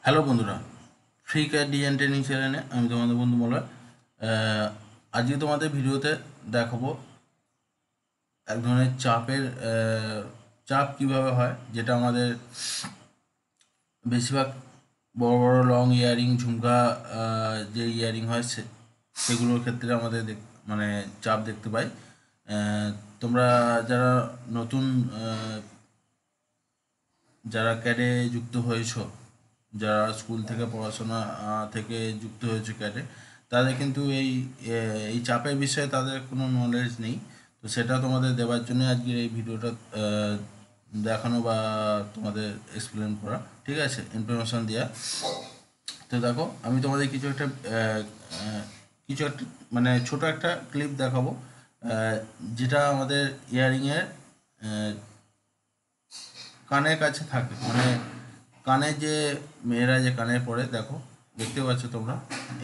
Hello বন্ধুরা, free CAD design training চ্যানেলে আমি তোমাদের বন্ধু মলয়। আজকে তোমাদের ভিডিওতে দেখাবো এক ধরনের চাপ কিভাবে হয়, যেটা আমাদের বেশিরভাগ বড় বড় লং ইয়ারিং ঝুমকা যে ইয়ারিং হয় সেগুলোর ক্ষেত্রে আমাদের মানে চাপ দেখতে পাই। আহ, তোমরা যারা নতুন যারা ক্যাডে যুক্ত হয়েছো, যারা স্কুল থেকে পড়াশোনা থেকে যুক্ত হয়েছে ক্যাডে, তাদের কিন্তু এই চাপের বিষয়ে তাদের কোনো নলেজ নেই। তো সেটা তোমাদের দেওয়ার জন্য আজকের এই ভিডিওটা দেখানো বা তোমাদের এক্সপ্লেন করা, ঠিক আছে, ইনফরমেশন দেওয়া। তো দেখো, আমি তোমাদের কিছু একটা মানে ছোট একটা ক্লিপ দেখাবো, যেটা আমাদের ইয়ারিংয়ের কানের কাছে থাকে, মানে কানে যে মেয়েরা যে কানে পরে, দেখো, দেখতে পাচ্ছ তোমরা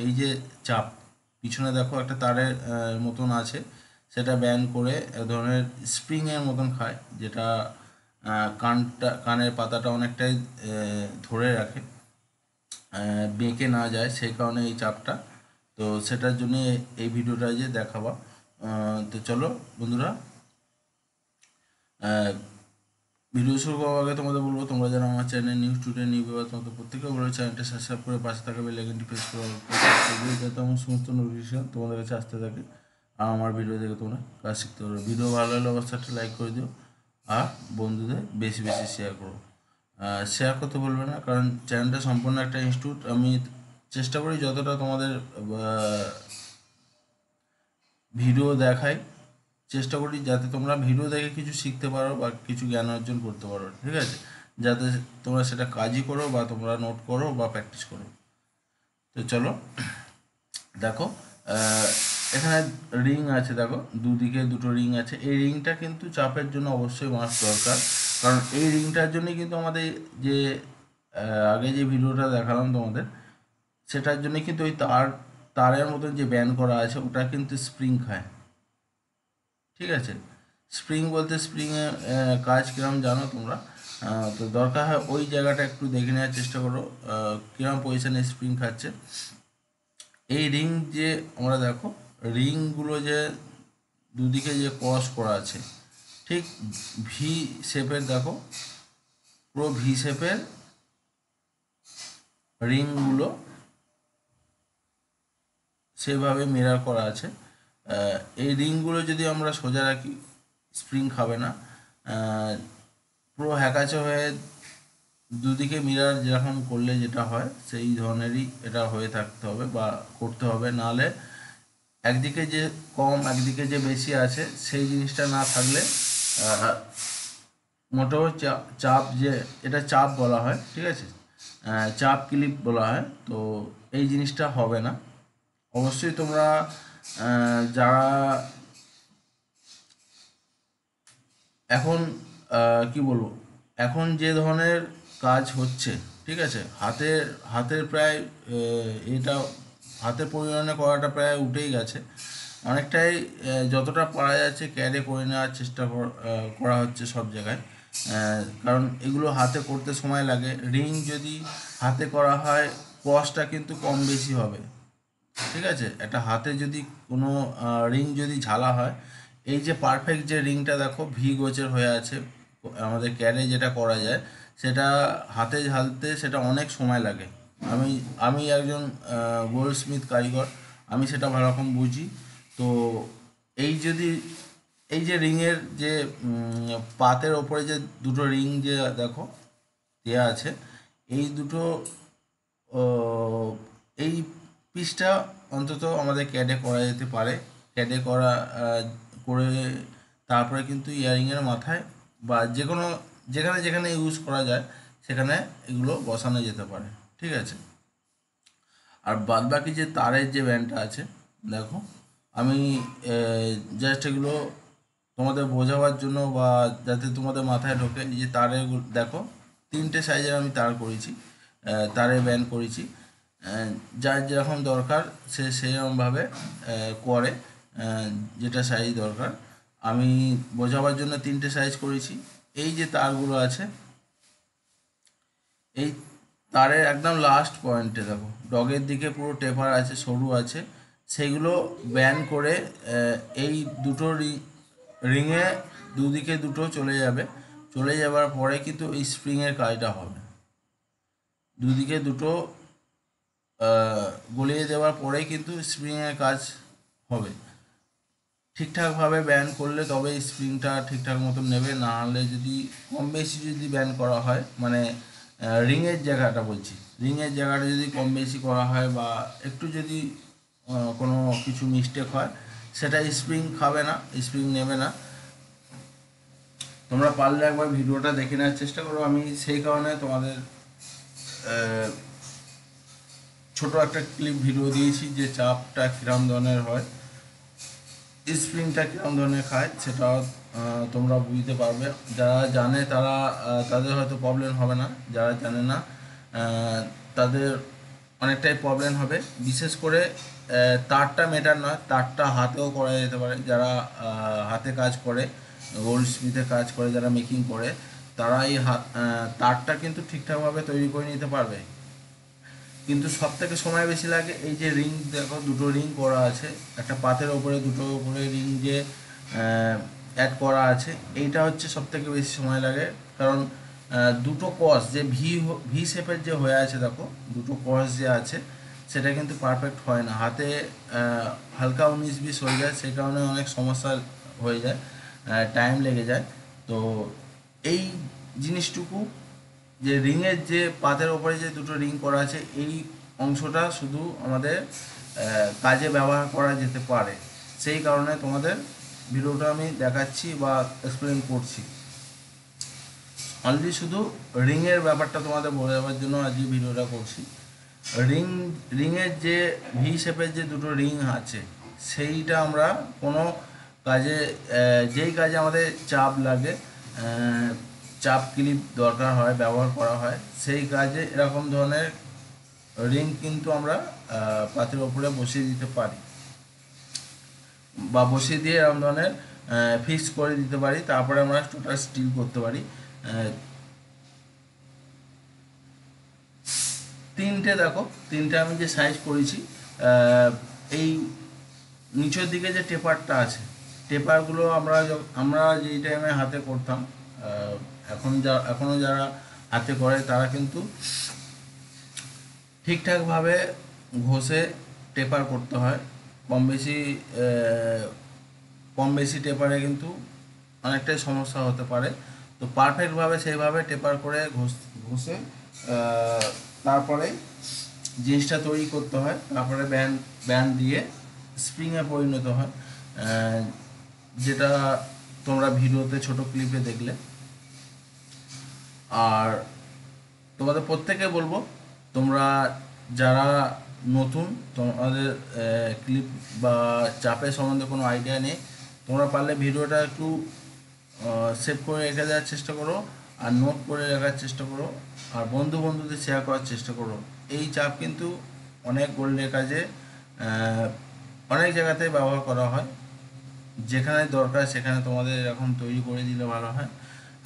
এই যে চাপ পিছনে দেখো একটা তারের মতন আছে, সেটা ব্যান্ড করে এক ধরনের স্প্রিংয়ের মতন খায়, যেটা কানের পাতাটা অনেকটাই ধরে রাখে, বেঁকে না যায়, সেই কারণে এই চাপটা। তো সেটার জন্য এই ভিডিওটা যে দেখাবা। তো চলো বন্ধুরা, ভিডিও শুরু করার আগে তোমাদের বলবো, তোমরা যারা আমার channel new student new viewer, তোমাদের প্রত্যেকে বলবো চ্যানেলটা সাবস্ক্রাইব করে পাশে থাকা বেল আইকনটি প্রেস করে যাতে আমার সমস্ত নোটিফিকেশন তোমাদের কাছে আসতে থাকে, আর আমার ভিডিও দেখে তোমরা কাজ শিখতে পারো। ভিডিও ভালো লাগলে অবশ্যই একটা লাইক করে দিও, আর বন্ধুদের বেশি বেশি শেয়ার করো। শেয়ার করতে বলবে না, কারণ চ্যানেলটা সম্পূর্ণ একটা ইনস্টিটিউট। আমি চেষ্টা করি যতটা তোমাদের ভিডিও দেখাই, চেষ্টা করি যাতে তোমরা ভিডিও দেখে কিছু শিখতে পারো বা কিছু জ্ঞান অর্জন করতে পারো, ঠিক আছে, যাতে তোমরা সেটা কাজই করো বা তোমরা নোট করো বা প্র্যাকটিস করো। তো চলো দেখো, এখানে রিং আছে, দেখো দুদিকে দুটো রিং আছে। এই রিংটা কিন্তু চাপের জন্য অবশ্যই মাস্ট দরকার, কারণ এই রিংটার জন্যই কিন্তু আমাদের যে আগে যে ভিডিওটা দেখালাম তোমাদের, সেটার জন্য কিন্তু ওই তারের মতন যে ব্যান্ড করা আছে ওটা কিন্তু স্প্রিং খায়, ঠিক আছে। স্প্রিং বলতে স্প্রিংয়ের কাজ কিরম জানো তোমরা? তো দরকার হয় ওই জায়গাটা একটু দেখে নেওয়ার চেষ্টা করো, কিরম পজিশনে স্প্রিং খাচ্ছে। এই রিং যে আমরা দেখো, রিংগুলো যে দুদিকে যে ক্রস করা আছে, ঠিক ভি শেপের, দেখো পুরো ভি শেপের রিংগুলো সেভাবে মিরার করা আছে। এই রিংগুলো যদি আমরা সোজা রাখি, স্প্রিং খাবে না। পুরো হ্যাকাচে হয়ে দুদিকে মিরার যেরকম করলে যেটা হয়, সেই ধরনেরই এটা হয়ে থাকতে হবে বা করতে হবে, নাহলে একদিকে যে কম একদিকে যে বেশি আছে সেই জিনিসটা না থাকলে মোটেও চাপ যে এটা চাপ বলা হয়, ঠিক আছে, চাপ ক্লিপ বলা হয়। তো এই জিনিসটা হবে না। অবশ্যই তোমরা যারা এখন কি বলবো, এখন যে ধরনের কাজ হচ্ছে, ঠিক আছে, হাতের হাতের প্রায় এটা হাতের পরিমাণে করাটা প্রায় উঠেই গেছে অনেকটাই। যতটা পারা যাচ্ছে ক্যাডে করে নেওয়ার চেষ্টা করা হচ্ছে সব জায়গায়, কারণ এগুলো হাতে করতে সময় লাগে। রিং যদি হাতে করা হয়, কস্টটা কিন্তু কম বেশি হবে, ঠিক আছে। একটা হাতে যদি কোনো রিং যদি ঝালা হয়, এই যে পারফেক্ট যে রিংটা দেখো ভি গোছের হয়ে আছে, আমাদের ক্যারে যেটা করা যায়, সেটা হাতে ঝালতে সেটা অনেক সময় লাগে। আমি আমি একজন গোল্ড স্মিথ কারিগর, আমি সেটা ভালো রকম বুঝি। তো এই যদি এই যে রিংয়ের যে পাতের ওপরে যে দুটো রিং যে দেখো দেওয়া আছে, এই দুটো ও, এই পিসটা অন্তত আমাদের ক্যাডে করা যেতে পারে। ক্যাডে করা করে তারপরে কিন্তু ইয়ারিংয়ের মাথায় বা যে কোনো যেখানে যেখানে ইউজ করা যায় সেখানে এগুলো বসানো যেতে পারে, ঠিক আছে। আর বাদ বাকি যে তারের যে ব্যান্ডটা আছে, দেখো আমি জাস্ট এগুলো তোমাদের বোঝাবার জন্য বা যাতে তোমাদের মাথায় ঢোকে, এই যে তারের দেখো তিনটে সাইজের আমি তার করেছি, তারের ব্যান্ড করেছি। যার যেরকম দরকার সে সেরকমভাবে করে, যেটা সাইজ দরকার। আমি বোঝাবার জন্য তিনটে সাইজ করেছি। এই যে তারগুলো আছে, এই তারের একদম লাস্ট পয়েন্টে দেখো ডগের দিকে পুরো টেপার আছে, সরু আছে, সেইগুলো ব্যান করে এই দুটো রিংয়ে দুদিকে দুটো চলে যাবে। চলে যাবার পরে কিন্তু এই স্প্রিংয়ের কাজটা হবে। দুদিকে দুটো গলিয়ে দেওয়ার পরেই কিন্তু স্প্রিংয়ের কাজ হবে। ঠিকঠাকভাবে ব্যান করলে তবে স্প্রিংটা ঠিকঠাক মতন নেবে, না হলে যদি কম বেশি যদি ব্যান করা হয়, মানে রিংয়ের জায়গাটা বলছি, রিংয়ের জায়গাটা যদি কম বেশি করা হয় বা একটু যদি কোনো কিছু মিস্টেক হয়, সেটা স্প্রিং খাবে না, স্প্রিং নেবে না। তোমরা পারলে একবার ভিডিওটা দেখে নেওয়ার চেষ্টা করো। আমি সেই কারণে তোমাদের ছোট একটা ক্লিপ ভিডিও দিয়েছি যে চাপটা কীরকম ধরনের হয়, স্প্রিংটা কীরকম ধরনের খায়, সেটাও তোমরা বুঝতে পারবে। যারা জানে তারা তাদের হয়তো প্রবলেম হবে না, যারা জানে না তাদের অনেকটাই প্রবলেম হবে। বিশেষ করে তারটা মেটার নয়, তারটা হাতেও করা যেতে পারে। যারা হাতে কাজ করে, গোল্ড স্মিথে কাজ করে, যারা মেকিং করে, তারা এই তারটা কিন্তু ঠিকঠাকভাবে তৈরি করে নিতে পারবে। কিন্তু সব থেকে সময় বেশি লাগে এই যে রিং, দেখো দুটো রিং করা আছে, একটা পাতের ওপরে দুটো ওপরে রিং যে অ্যাড করা আছে, এইটা হচ্ছে সব থেকে বেশি সময় লাগে। কারণ দুটো কস যে ভি শেপের যে হয়ে আছে, দেখো দুটো কস যে আছে, সেটা কিন্তু পারফেক্ট হয় না, হাতে হালকা 19-20 হয়ে যায়, সেই কারণে অনেক সমস্যা হয়ে যায়, টাইম লেগে যায়। তো এই জিনিসটুকু যে রিংয়ের যে পাতের ওপরে যে দুটো রিং করা আছে, এই অংশটা শুধু আমাদের কাজে ব্যবহার করা যেতে পারে, সেই কারণে তোমাদের ভিডিওটা আমি দেখাচ্ছি বা এক্সপ্লেন করছি। অনলি শুধু রিংয়ের ব্যাপারটা তোমাদের বলে দেওয়ার জন্য আজকে ভিডিওটা করছি। রিংয়ের যে ভি শেপের যে দুটো রিং আছে, সেইটা আমরা কোনো কাজে, যেই কাজে আমাদের চাপ লাগে, চাপ ক্লিপ দরকার হয়, ব্যবহার করা হয়, সেই কাজে এরকম ধরনের রিং কিন্তু আমরা পাতের ওপরে বসিয়ে দিতে পারি বা বসিয়ে দিয়ে এরকম ধরনের ফিক্স করে দিতে পারি। তারপরে আমরা টোটাল স্টিল করতে পারি। তিনটে দেখো, তিনটে আমি যে সাইজ করেছি, এই নিচের দিকে যে টেপারটা আছে, টেপারগুলো আমরা যেই টাইমে হাতে করতাম, এখনও যারা হাতে করে তারা কিন্তু ঠিকঠাকভাবে ঘষে টেপার করতে হয়। কম বেশি টেপারে কিন্তু অনেকটাই সমস্যা হতে পারে। তো পারফেক্টভাবে সেইভাবে টেপার করে ঘষে তারপরে জিনিসটা তৈরি করতে হয়। তারপরে ব্যান্ড দিয়ে স্প্রিংয়ে পরিণত হয়, যেটা তোমরা ভিডিওতে ছোট ক্লিপে দেখলে। আর তোমাদের প্রত্যেকে বলবো, তোমরা যারা নতুন, তোমাদের ক্লিপ বা চাপের সম্বন্ধে কোনো আইডিয়া নেই, তোমরা পারলে ভিডিওটা একটু সেভ করে রেখে দেওয়ার চেষ্টা করো, আর নোট করে রাখার চেষ্টা করো, আর বন্ধুদের শেয়ার করার চেষ্টা করো। এই চাপ কিন্তু অনেক গোল্ডের কাজে অনেক জায়গাতে ব্যবহার করা হয়, যেখানে দরকার সেখানে তোমাদের এরকম তৈরি করে দিলে ভালো হয়।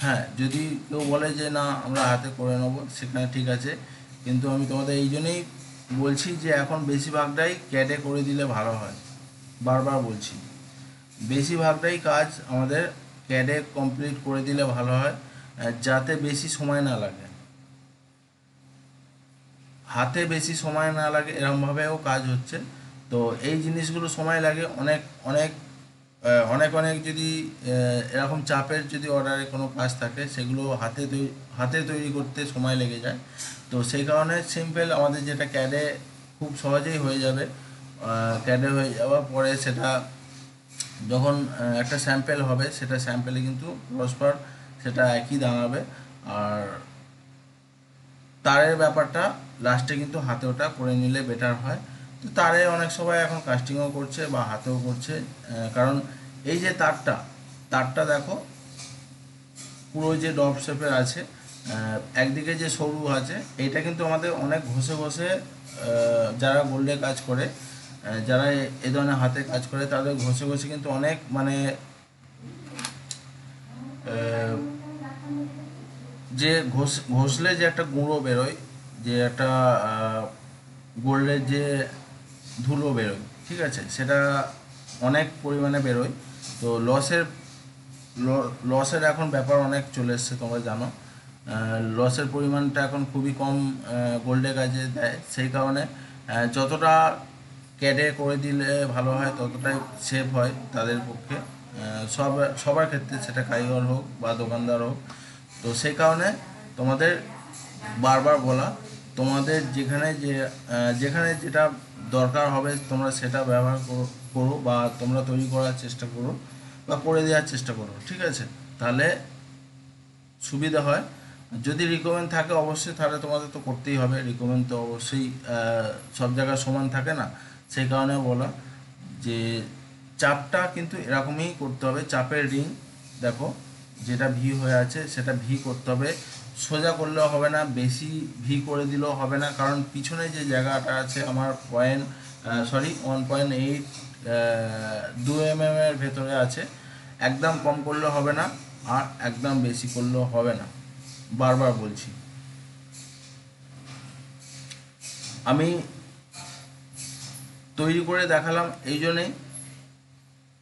হ্যাঁ, যদি কেউ বলে যে না আমরা হাতে করে নেবো, সেখানে ঠিক আছে, কিন্তু আমি তোমাদের এই জন্যই বলছি যে এখন বেশিরভাগটাই ক্যাডে করে দিলে ভালো হয়। বারবার বলছি, বেশিরভাগটাই কাজ আমাদের ক্যাডে কমপ্লিট করে দিলে ভালো হয়, যাতে বেশি সময় না লাগে, হাতে বেশি সময় না লাগে, এরকমভাবেও কাজ হচ্ছে। তো এই জিনিসগুলো সময় লাগে অনেক অনেক অনেক যদি এরকম চাপের যদি অর্ডারে কোনো কাজ থাকে, সেগুলো হাতে তৈরি করতে সময় লেগে যায়। তো সেই কারণে সিম্পল আমাদের যেটা ক্যাডে খুব সহজেই হয়ে যাবে, ক্যাডে হয়ে যাওয়ার পরে সেটা যখন একটা স্যাম্পেল হবে, সেটা স্যাম্পেলে কিন্তু পরস্পর সেটা একই দাঁড়াবে। আর তারের ব্যাপারটা লাস্টে কিন্তু হাতে ওটা করে নিলে বেটার হয়। তো তারে অনেক সবাই এখন কাস্টিংও করছে বা হাতেও করছে, কারণ এই যে তারটা দেখো পুরো যে ডব শেপের আছে, একদিকে যে সরু আছে, এইটা কিন্তু আমাদের অনেক ঘষে যারা গোল্ডে কাজ করে, যারা এ ধরনের হাতে কাজ করে, তাদের ঘষে কিন্তু অনেক মানে যে ঘষলে যে একটা গুঁড়ো বেরোয়, যে একটা গোল্ডের যে ধুলো বেরোয়, ঠিক আছে, সেটা অনেক পরিমাণে বেরোয়। তো লসের এখন ব্যাপার অনেক চলে এসছে, তোমরা জানো। লসের পরিমাণটা এখন খুবই কম গোল্ডের কাজে দেয়, সেই কারণে যতটা ক্যাডে করে দিলে ভালো হয় ততটাই সেভ হয় তাদের পক্ষে, সবার ক্ষেত্রে, সেটা কারিগর হোক বা দোকানদার হোক। তো সেই কারণে তোমাদের বারবার বলা, তোমাদের যেখানে যেটা দরকার হবে তোমরা সেটা ব্যবহার করো বা তোমরা তৈরি করার চেষ্টা করো বা করে দেওয়ার চেষ্টা করো, ঠিক আছে, তাহলে সুবিধা হয়। যদি রিকমেন্ড থাকে অবশ্যই, তাহলে তোমাদের তো করতেই হবে, রিকমেন্ড তো অবশ্যই সব জায়গায় সমান থাকে না। সেই কারণে বলা যে চাপটা কিন্তু এরকমই করতে হবে, চাপের রিং দেখো যেটা ভি হয়ে আছে সেটা ভি করতে হবে, সোজা করলেও হবে না, বেশি ভি করে দিলেও হবে না, কারণ পিছনে যে জায়গাটা আছে আমার 1.8 2 mm এর ভেতরে আছে, একদম কম করলেও হবে না আর একদম বেশি করলেও হবে না, বারবার বলছি। আমি তৈরি করে দেখালাম এই জন্যেই,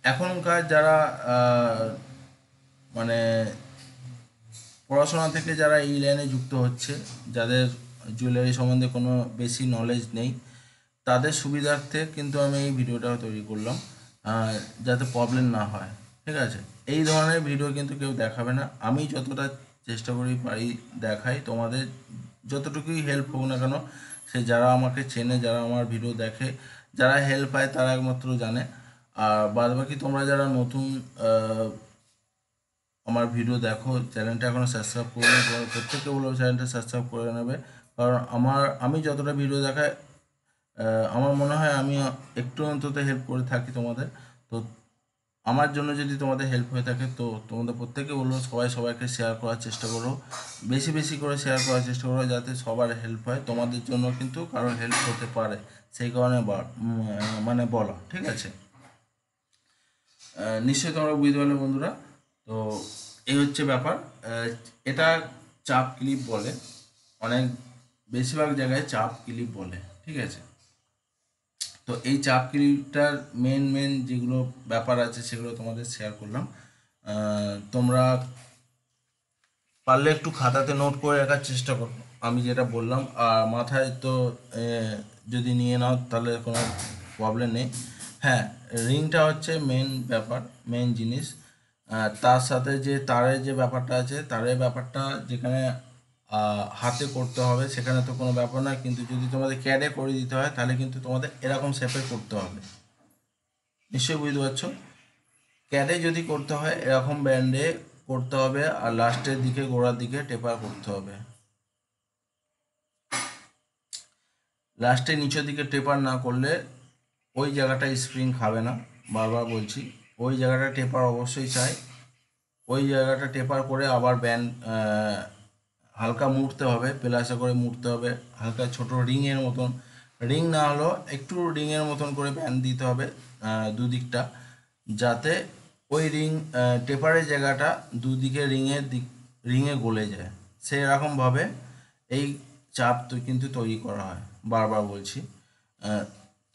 এখনকার যারা মানে পড়াশোনা থেকে যারা এই লাইনে যুক্ত হচ্ছে, যাদের জুয়েলারি সম্বন্ধে কোনো বেশি নলেজ নেই, তাদের সুবিধার্থে কিন্তু আমি এই ভিডিওটা তৈরি করলাম, যাতে প্রবলেম না হয়, ঠিক আছে। এই ধরনের ভিডিও কিন্তু কেউ দেখাবে না, আমি যতটা চেষ্টা করি পারি দেখাই, তোমাদের যতটুকুই হেল্প হোক না কেন, সে যারা আমাকে চেনে, যারা আমার ভিডিও দেখে, যারা হেল্প পায় তারা একমাত্র জানে। আর বাদ বাকি তোমরা যারা নতুন আমার ভিডিও দেখো, চ্যানেলটা এখনও সাবস্ক্রাইব করে নেবে, তোমার প্রত্যেককে বলবো চ্যানেলটা সাবস্ক্রাইব করে নেবে, কারণ আমি যতটা ভিডিও দেখাই আমার মনে হয় আমি একটু অন্তত হেল্প করে থাকি তোমাদের। তো আমার জন্য যদি তোমাদের হেল্প হয়ে থাকে তো তোমাদের প্রত্যেকে বলবো সবাইকে শেয়ার করার চেষ্টা করো, বেশি বেশি করে শেয়ার করার চেষ্টা করো, যাতে সবার হেল্প হয়, তোমাদের জন্য কিন্তু কারোর হেল্প হতে পারে, সেই কারণে মানে বলা, ঠিক আছে। নিশ্চয়ই তোমরা বুঝতে পারলে বন্ধুরা। তো এই হচ্ছে ব্যাপার, এটা চাপ ক্লিপ বলে, অনেক বেশিরভাগ জায়গায় চাপ ক্লিপ বলে, ঠিক আছে। তো এই চাপ ক্লিপটার মেন যেগুলো ব্যাপার আছে সেগুলো তোমাদের শেয়ার করলাম, তোমরা পারলে একটু খাতাতে নোট করে রাখার চেষ্টা করো আমি যেটা বললাম, আর মাথায় তো যদি নিয়ে নাও তাহলে কোনো প্রবলেম নেই। হ্যাঁ, রিংটা হচ্ছে মেন ব্যাপার, মেন জিনিস, তার সাথে যে তারের যে ব্যাপারটা আছে, তারের ব্যাপারটা যেখানে হাতে করতে হবে সেখানে তো কোনো ব্যাপার না, কিন্তু যদি তোমাদের ক্যাডে করে দিতে হয় তাহলে কিন্তু তোমাদের এরকম শেপে করতে হবে, নিশ্চয়ই বুঝতে পারছো। ক্যাডে যদি করতে হয় এরকম ব্যান্ডে করতে হবে, আর লাস্টের দিকে গোড়ার দিকে টেপার করতে হবে, লাস্টে নিচের দিকে টেপার না করলে ওই জায়গাটা স্প্রিং খাবে না, বারবার বলছি, ওই জায়গাটা টেপার অবশ্যই চাই, ওই জায়গাটা টেপার করে আবার ব্যান্ড হালকা মুড়তে হবে, প্লাসে করে মুড়তে হবে, হালকা ছোট রিংয়ের মতন, রিং না হলেও একটু রিংয়ের মতন করে ব্যান্ড দিতে হবে দুদিকটা, যাতে ওই টেপারের জায়গাটা দুদিকে রিঙে গলে যায়, সেই রকমভাবে এই চাপ কিন্তু তৈরি করা হয়, বারবার বলছি।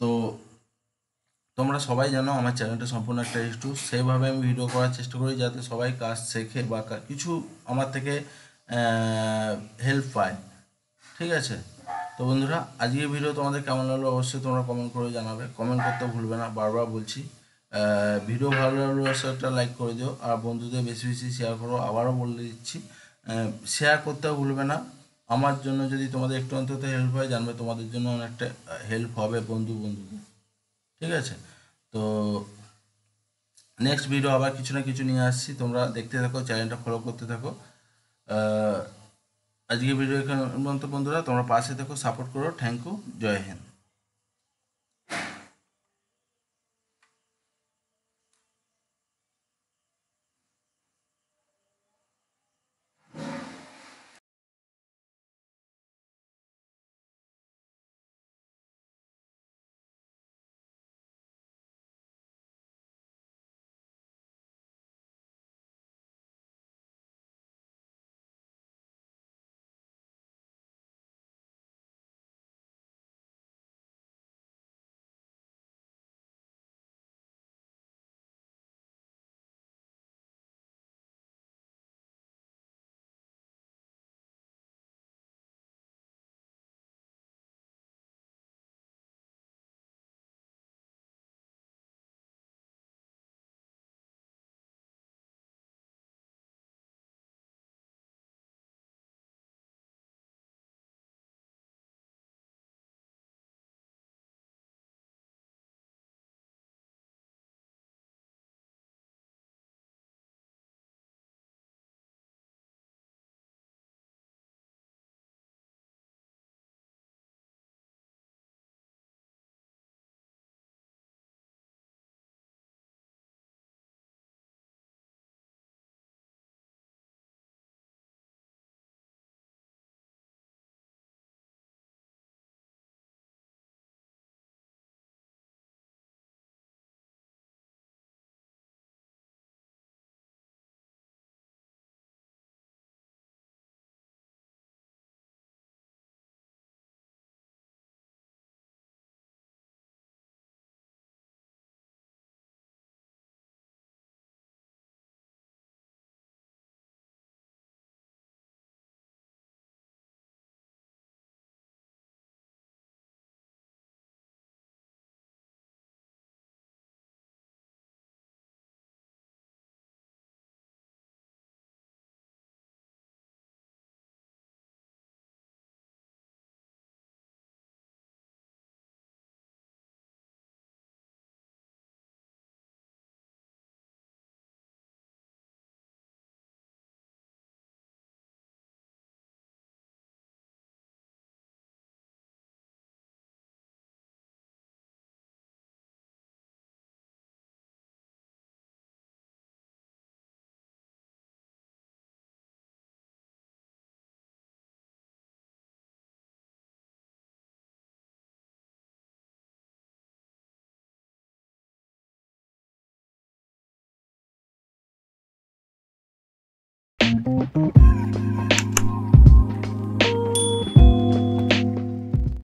তো তোমরা সবাই জানো আমার চ্যানেলটা সম্পূর্ণ একটা একটু সেইভাবে আমি ভিডিও করার চেষ্টা করি যাতে সবাই কাজ শেখে বা কিছু আমার থেকে হেল্প পায়, ঠিক আছে। তো বন্ধুরা, আজকের ভিডিও তোমাদের কেমন লাগলো অবশ্যই তোমরা কমেন্ট করে জানাবে, কমেন্ট করতে ভুলবে না, বারবার বলছি। ভিডিও ভালো লাগলে অবশ্যই একটা লাইক করে দিও, আর বন্ধুদের বেশি বেশি শেয়ার করো, আবারও বলে দিচ্ছি শেয়ার করতেও ভুলবে না। আমার জন্য যদি তোমাদের একটু অন্তত হেল্প হয়, জানবে তোমাদের জন্য অনেকটা হেল্প হবে বন্ধুদের, ঠিক আছে। তো নেক্সট ভিডিও আবার কিছু না কিছু নিয়ে আসছি, তোমরা দেখতে থাকো, চ্যানেলটা ফলো করতে থাকো। আজকে ভিডিও এখানে পর্যন্ত বন্ধুরা, তোমরা পাশে থাকো, সাপোর্ট করো, থ্যাংক ইউ, জয় হিন্দ।